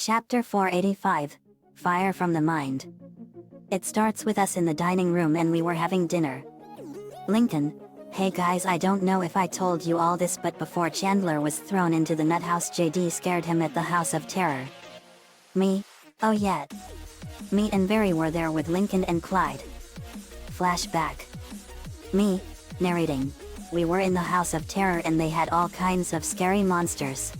Chapter 485, Fire from the Mind. It starts with us in the dining room and we were having dinner. Lincoln: Hey guys, I don't know if I told you all this, but before Chandler was thrown into the nut house, JD scared him at the House of Terror. Me: Oh yeah. Me and Barry were there with Lincoln and Clyde. Flashback. Me, narrating. We were in the House of Terror and they had all kinds of scary monsters.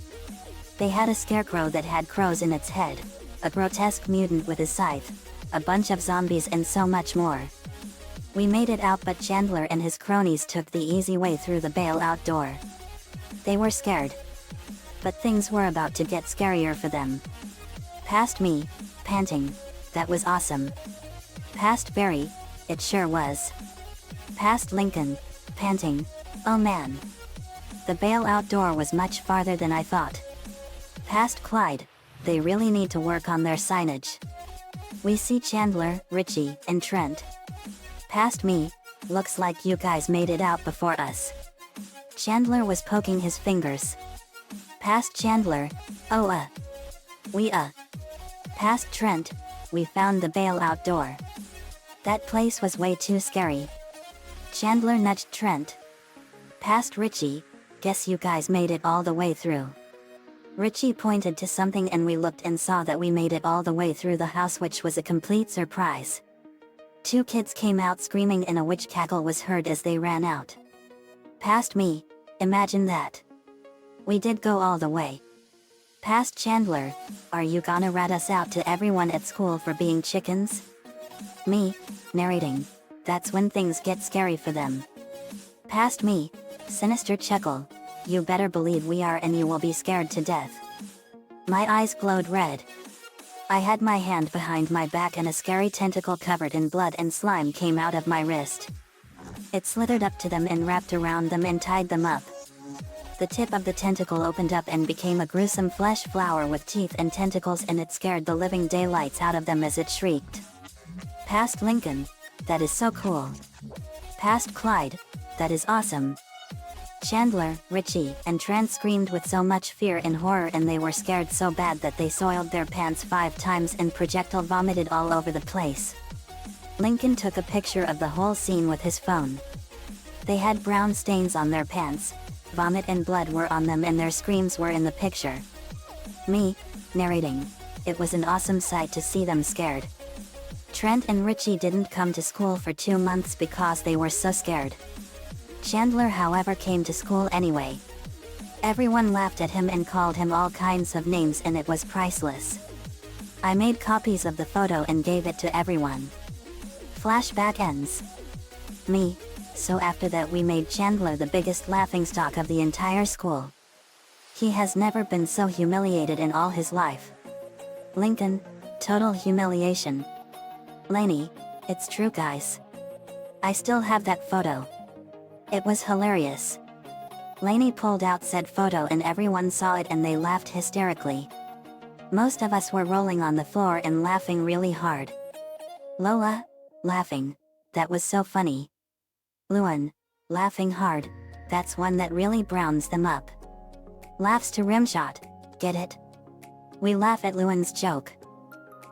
They had a scarecrow that had crows in its head, a grotesque mutant with a scythe, a bunch of zombies and so much more. We made it out, but Chandler and his cronies took the easy way through the bailout door. They were scared. But things were about to get scarier for them. Past me, panting. That was awesome. Past Barry, it sure was. Past Lincoln, panting. Oh man. The bailout door was much farther than I thought. Past Clyde, they really need to work on their signage. We see Chandler, Richie, and Trent. Past me, looks like you guys made it out before us. Chandler was poking his fingers. Past Chandler, oh Past Trent, we found the bailout door. That place was way too scary. Chandler nudged Trent. Past Richie, guess you guys made it all the way through. Richie pointed to something and we looked and saw that we made it all the way through the house, which was a complete surprise. Two kids came out screaming and a witch cackle was heard as they ran out. Past me, imagine that. We did go all the way. Past Chandler, are you gonna rat us out to everyone at school for being chickens? Me, narrating. That's when things get scary for them. Past me, sinister chuckle. You better believe we are, and you will be scared to death. My eyes glowed red. I had my hand behind my back and a scary tentacle covered in blood and slime came out of my wrist. It slithered up to them and wrapped around them and tied them up. The tip of the tentacle opened up and became a gruesome flesh flower with teeth and tentacles, and it scared the living daylights out of them as it shrieked. Past Lincoln, that is so cool. Past Clyde, that is awesome. Chandler, Richie, and Trent screamed with so much fear and horror, and they were scared so bad that they soiled their pants 5 times and projectile vomited all over the place. Lincoln took a picture of the whole scene with his phone. They had brown stains on their pants, vomit and blood were on them, and their screams were in the picture. Me, narrating. It was an awesome sight to see them scared. Trent and Richie didn't come to school for 2 months because they were so scared. Chandler, however, came to school anyway. Everyone laughed at him and called him all kinds of names, and it was priceless. I made copies of the photo and gave it to everyone. Flashback ends. Me, so after that we made Chandler the biggest laughingstock of the entire school. He has never been so humiliated in all his life. Lincoln, total humiliation. Lainey, it's true guys. I still have that photo. It was hilarious. Lainey pulled out said photo and everyone saw it and they laughed hysterically. Most of us were rolling on the floor and laughing really hard. Lola, laughing. That was so funny. Luan, laughing hard. That's one that really browns them up. Laughs to rimshot. Get it? We laugh at Luan's joke.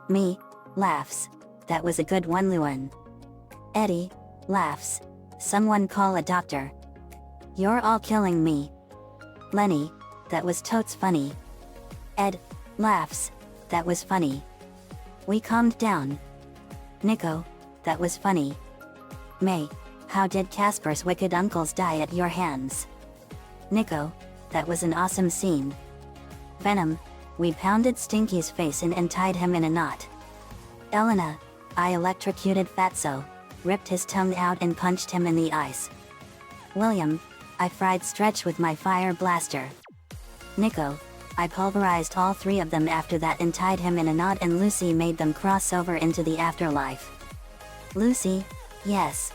Me, laughs. That was a good one, Luan. Eddie, laughs. Someone call a doctor. You're all killing me. Lenny, that was totes funny. Ed, laughs. That was funny. We calmed down. Nico, that was funny. May, how did Casper's wicked uncles die at your hands? Nico, that was an awesome scene. Venom, we pounded Stinky's face in and tied him in a knot. Elena, I electrocuted Fatso, ripped his tongue out and punched him in the eyes. William, I fried Stretch with my fire blaster. Nico, I pulverized all 3 of them after that and tied him in a knot, and Lucy made them cross over into the afterlife. Lucy, yes.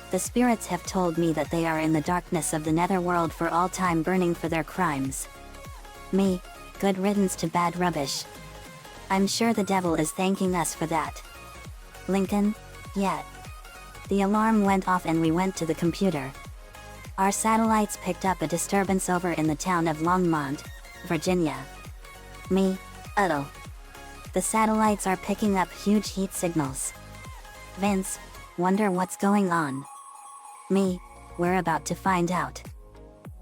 The spirits have told me that they are in the darkness of the netherworld for all time, burning for their crimes. Me, good riddance to bad rubbish. I'm sure the devil is thanking us for that. Lincoln, yeah. The alarm went off and we went to the computer. Our satellites picked up a disturbance over in the town of Longmont, Virginia. Me, uh-oh. The satellites are picking up huge heat signals. Vince, wonder what's going on. Me, we're about to find out.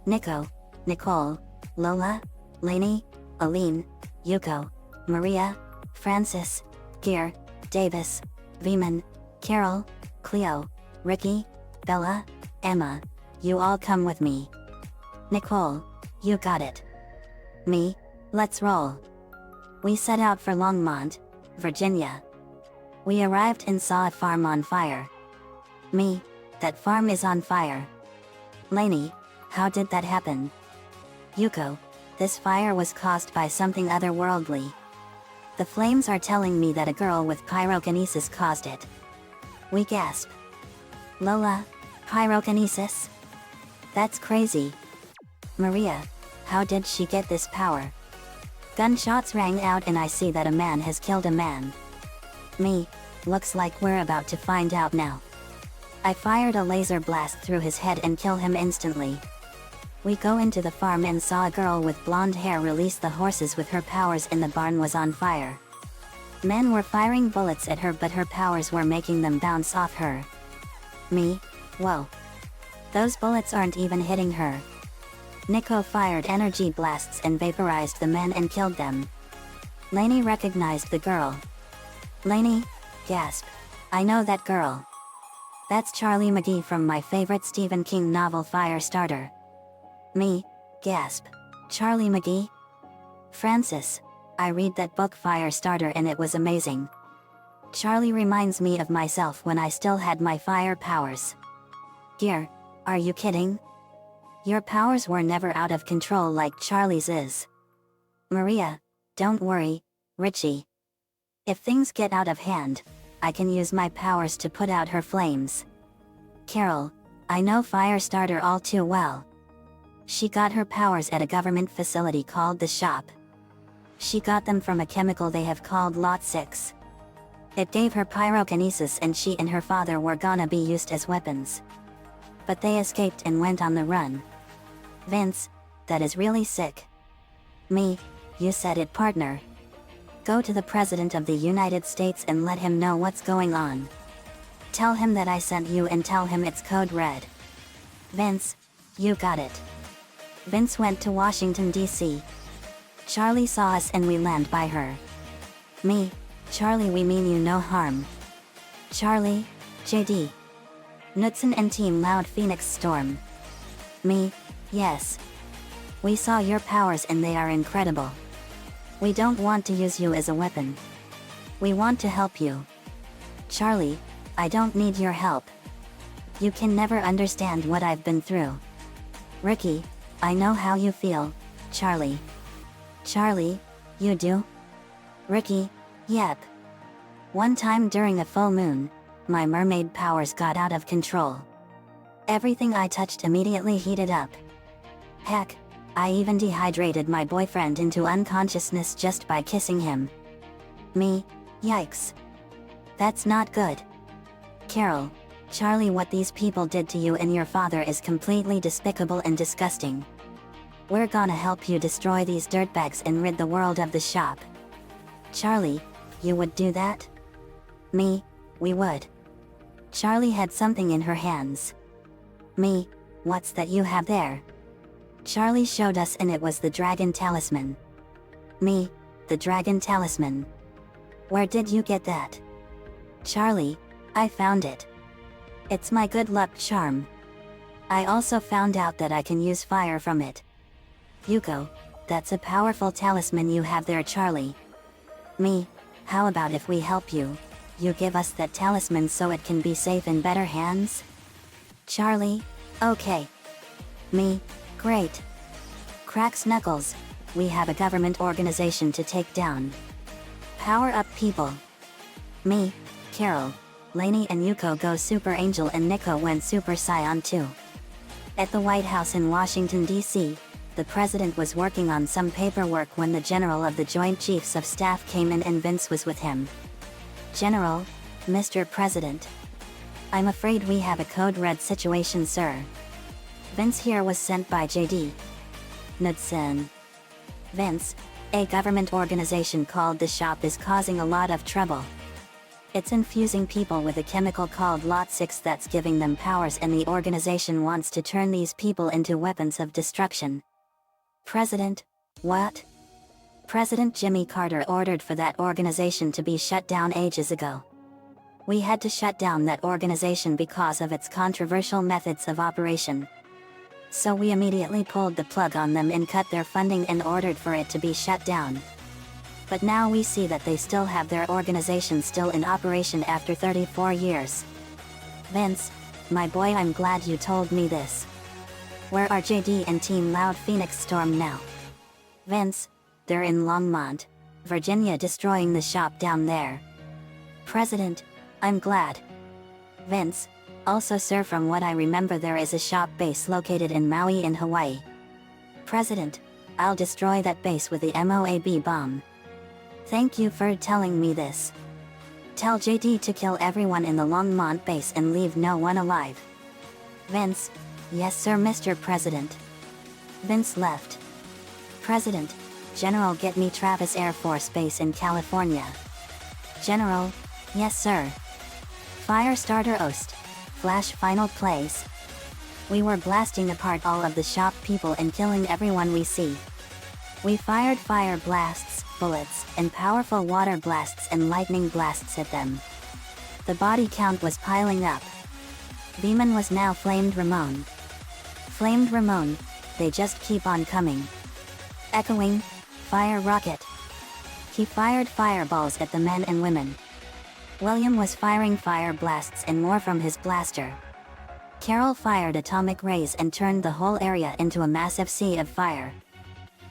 Nico, Nicole, Lola, Lainey, Aline, Yuko, Maria, Francis, Gear, Davis, Veman, Carol, Cleo, Ricky, Bella, Emma, you all come with me. Nicole, you got it. Me, let's roll. We set out for Longmont, Virginia. We arrived and saw a farm on fire. Me, that farm is on fire. Lainey, how did that happen? Yuko, this fire was caused by something otherworldly. The flames are telling me that a girl with pyrokinesis caused it. We gasp. Lola, pyrokinesis? That's crazy. Maria, how did she get this power? Gunshots rang out and I see that a man has killed a man. Me, looks like we're about to find out now. I fired a laser blast through his head and kill him instantly. We go into the farm and saw a girl with blonde hair release the horses with her powers and the barn was on fire. Men were firing bullets at her but her powers were making them bounce off her. Me, whoa. Those bullets aren't even hitting her. Nico fired energy blasts and vaporized the men and killed them. Lainey recognized the girl. Lainey, gasp. I know that girl. That's Charlie McGee from my favorite Stephen King novel Firestarter. Me, gasp. Charlie McGee? Francis, I read that book Firestarter and it was amazing. Charlie reminds me of myself when I still had my fire powers. Gear, are you kidding? Your powers were never out of control like Charlie's is. Maria, don't worry, Richie. If things get out of hand, I can use my powers to put out her flames. Carol, I know Firestarter all too well. She got her powers at a government facility called the Shop. She got them from a chemical they have called Lot 6. It gave her pyrokinesis and she and her father were gonna be used as weapons. But they escaped and went on the run. Vince, that is really sick. Me, you said it, partner. Go to the President of the United States and let him know what's going on. Tell him that I sent you and tell him it's code red. Vince, you got it. Vince went to Washington, D.C. Charlie saw us and we land by her. Me, Charlie, we mean you no harm. Charlie, JD. Knudsen and Team Loud Phoenix Storm. Me, yes. We saw your powers and they are incredible. We don't want to use you as a weapon. We want to help you. Charlie, I don't need your help. You can never understand what I've been through. Ricky, I know how you feel, Charlie. Charlie, you do? Ricky, yep. One time during a full moon, my mermaid powers got out of control. Everything I touched immediately heated up. Heck, I even dehydrated my boyfriend into unconsciousness just by kissing him. Me, yikes. That's not good. Carol, Charlie, what these people did to you and your father is completely despicable and disgusting. We're gonna help you destroy these dirtbags and rid the world of the Shop. Charlie, you would do that? Me, we would. Charlie had something in her hands. Me, what's that you have there? Charlie showed us and it was the dragon talisman. Me, the dragon talisman. Where did you get that? Charlie, I found it. It's my good luck charm. I also found out that I can use fire from it. Yuko, that's a powerful talisman you have there, Charlie. Me, how about if we help you? You give us that talisman so it can be safe in better hands? Charlie, okay. Me, great. Cracks knuckles, we have a government organization to take down. Power up, people. Me, Carol, Lainey and Yuko go Super Angel and Nico went Super Saiyan too. At the White House in Washington, D.C., the president was working on some paperwork when the general of the Joint Chiefs of Staff came in and Vince was with him. General, Mr. President. I'm afraid we have a code red situation, sir. Vince here was sent by JD. Knudsen. Vince, A government organization called the shop is causing a lot of trouble. It's infusing people with a chemical called Lot 6 that's giving them powers, and the organization wants to turn these people into weapons of destruction. President? What? President Jimmy Carter ordered for that organization to be shut down ages ago. We had to shut down that organization because of its controversial methods of operation. So we immediately pulled the plug on them and cut their funding and ordered for it to be shut down. But now we see that they still have their organization still in operation after 34 years. Vince, my boy, I'm glad you told me this. Where are JD and Team Loud Phoenix Storm now? Vince, they're in Longmont, Virginia, destroying the shop down there. President, I'm glad. Vince, also sir, from what I remember there is a shop base located in Maui in Hawaii. President, I'll destroy that base with the MOAB bomb. Thank you for telling me this. Tell JD to kill everyone in the Longmont base and leave no one alive. Vince, yes sir, Mr. President. Vince left. President, General, get me Travis Air Force Base in California. General, yes sir. Firestarter Ost. Flash final plays. We were blasting apart all of the shop people and killing everyone we see. We fired fire blasts, bullets, and powerful water blasts and lightning blasts at them. The body count was piling up. Demon was now Flamed Ramon. Flamed Ramon, they just keep on coming. Echoing, fire rocket. He fired fireballs at the men and women. William was firing fire blasts and more from his blaster. Carol fired atomic rays and turned the whole area into a massive sea of fire.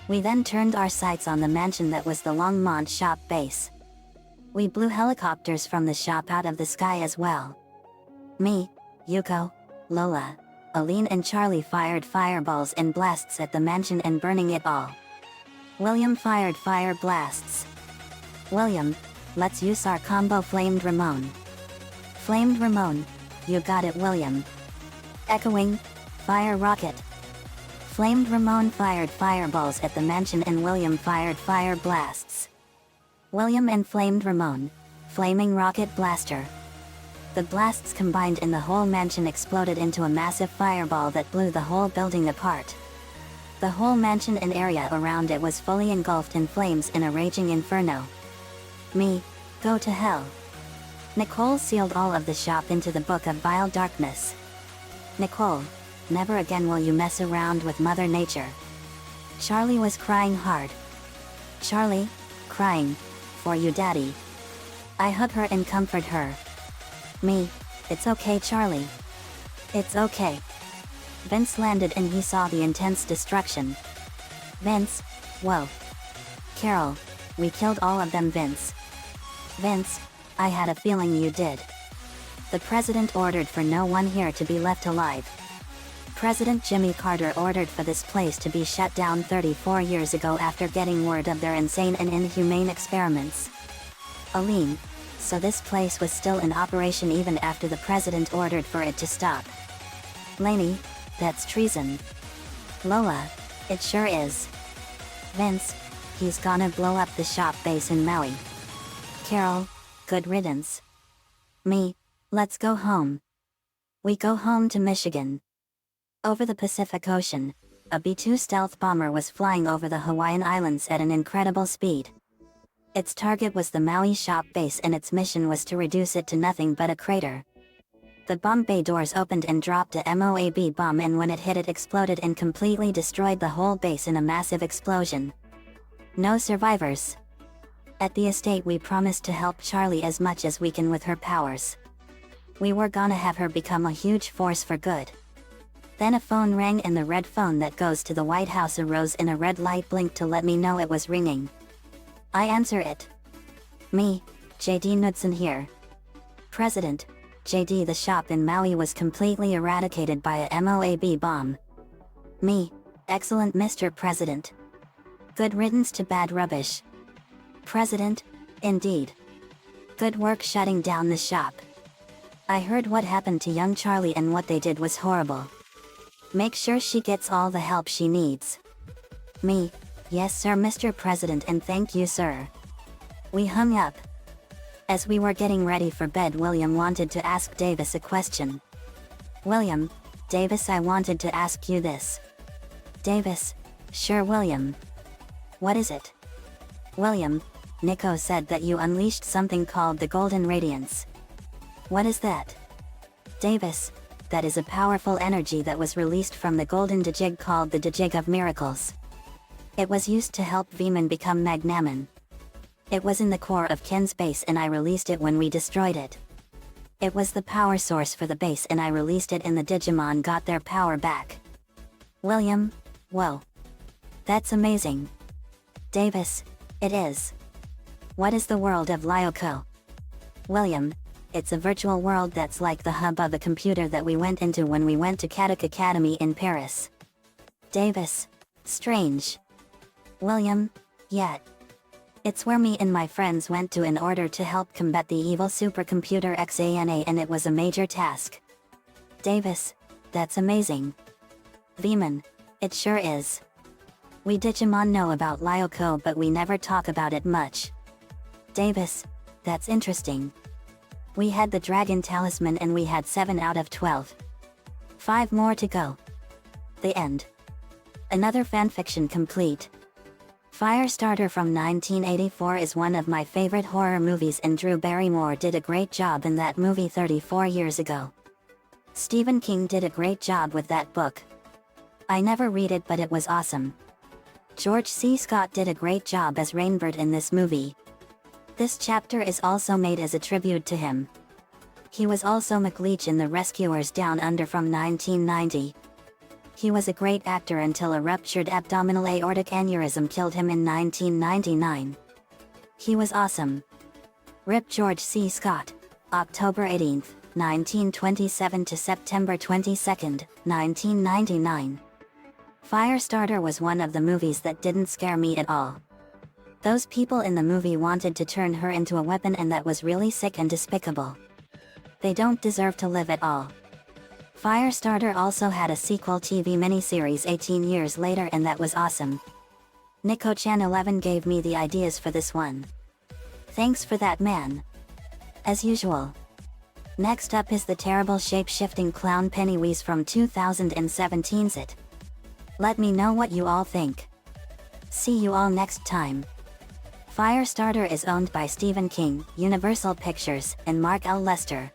We then turned our sights on the mansion that was the Longmont shop base. We blew helicopters from the shop out of the sky as well. Me, Yuko, Lola, Aline and Charlie fired fireballs and blasts at the mansion and burning it all. William fired fire blasts. William, let's use our combo Flamed Ramon. Flamed Ramon, you got it William. Echoing, fire rocket. Flamed Ramon fired fireballs at the mansion and William fired fire blasts. William and Flamed Ramon, flaming rocket blaster. The blasts combined and the whole mansion exploded into a massive fireball that blew the whole building apart. The whole mansion and area around it was fully engulfed in flames in a raging inferno. Me, go to hell. Nicole sealed all of the shop into the Book of Vile Darkness. Nicole, never again will you mess around with Mother Nature. Charlie was crying hard. Charlie, crying, for you daddy. I hug her and comfort her. Me, it's okay Charlie. It's okay. Vince landed and he saw the intense destruction. Vince, whoa. Carol, we killed all of them Vince. Vince, I had a feeling you did. The president ordered for no one here to be left alive. President Jimmy Carter ordered for this place to be shut down 34 years ago after getting word of their insane and inhumane experiments. Aline, so this place was still in operation even after the president ordered for it to stop. Lainey, that's treason. Lola, it sure is. Vince, he's gonna blow up the shop base in Maui. Carol, good riddance. Me, let's go home. We go home to Michigan. Over the Pacific Ocean, a B-2 stealth bomber was flying over the Hawaiian Islands at an incredible speed. Its target was the Maui shop base and its mission was to reduce it to nothing but a crater. The bomb bay doors opened and dropped a MOAB bomb, and when it hit it exploded and completely destroyed the whole base in a massive explosion. No survivors. At the estate we promised to help Charlie as much as we can with her powers. We were gonna have her become a huge force for good. Then a phone rang and the red phone that goes to the White House arose and a red light blinked to let me know it was ringing. I answer it. Me, JD Knudsen here. President, JD, the shop in Maui was completely eradicated by a MOAB bomb. Me, excellent Mr. President. Good riddance to bad rubbish. President, indeed. Good work shutting down the shop. I heard what happened to young Charlie and what they did was horrible. Make sure she gets all the help she needs. Me, Yes sir Mr. President and thank you sir. We hung up. As we were getting ready for bed, William wanted to ask Davis a question. William, Davis, I wanted to ask you this. Davis, sure William. What is it? William, Nico said that you unleashed something called the Golden Radiance. What is that? Davis, that is a powerful energy that was released from the golden Dijig called the Dijig of Miracles. It was used to help Veman become Magnaman. It was in the core of Ken's base and I released it when we destroyed it. It was the power source for the base and I released it and the Digimon got their power back. William, whoa. That's amazing. Davis, it is. What is the world of Lyoko? William, it's a virtual world that's like the hub of the computer that we went into when we went to Katak Academy in Paris. Davis, strange. William, yeah. It's where me and my friends went to in order to help combat the evil supercomputer XANA and it was a major task. Davis, that's amazing. Veman, it sure is. We Digimon know about Lyoko but we never talk about it much. Davis, that's interesting. We had the Dragon Talisman and we had 7 out of 12. 5 more to go. The end. Another fanfiction complete. Firestarter from 1984 is one of my favorite horror movies and Drew Barrymore did a great job in that movie 34 years ago. Stephen King did a great job with that book. I never read it but it was awesome. George C. Scott did a great job as Rainbird in this movie. This chapter is also made as a tribute to him. He was also McLeach in The Rescuers Down Under from 1990. He was a great actor until a ruptured abdominal aortic aneurysm killed him in 1999. He was awesome. Rip George C. Scott, October 18, 1927 to September 22, 1999. Firestarter was one of the movies that didn't scare me at all. Those people in the movie wanted to turn her into a weapon and that was really sick and despicable. They don't deserve to live at all. Firestarter also had a sequel TV miniseries 18 years later and that was awesome. Nico-chan 11 gave me the ideas for this one. Thanks for that man. As usual. Next up is the terrible shape-shifting clown Pennywise from 2017's It. Let me know what you all think. See you all next time. Firestarter is owned by Stephen King, Universal Pictures, and Mark L. Lester.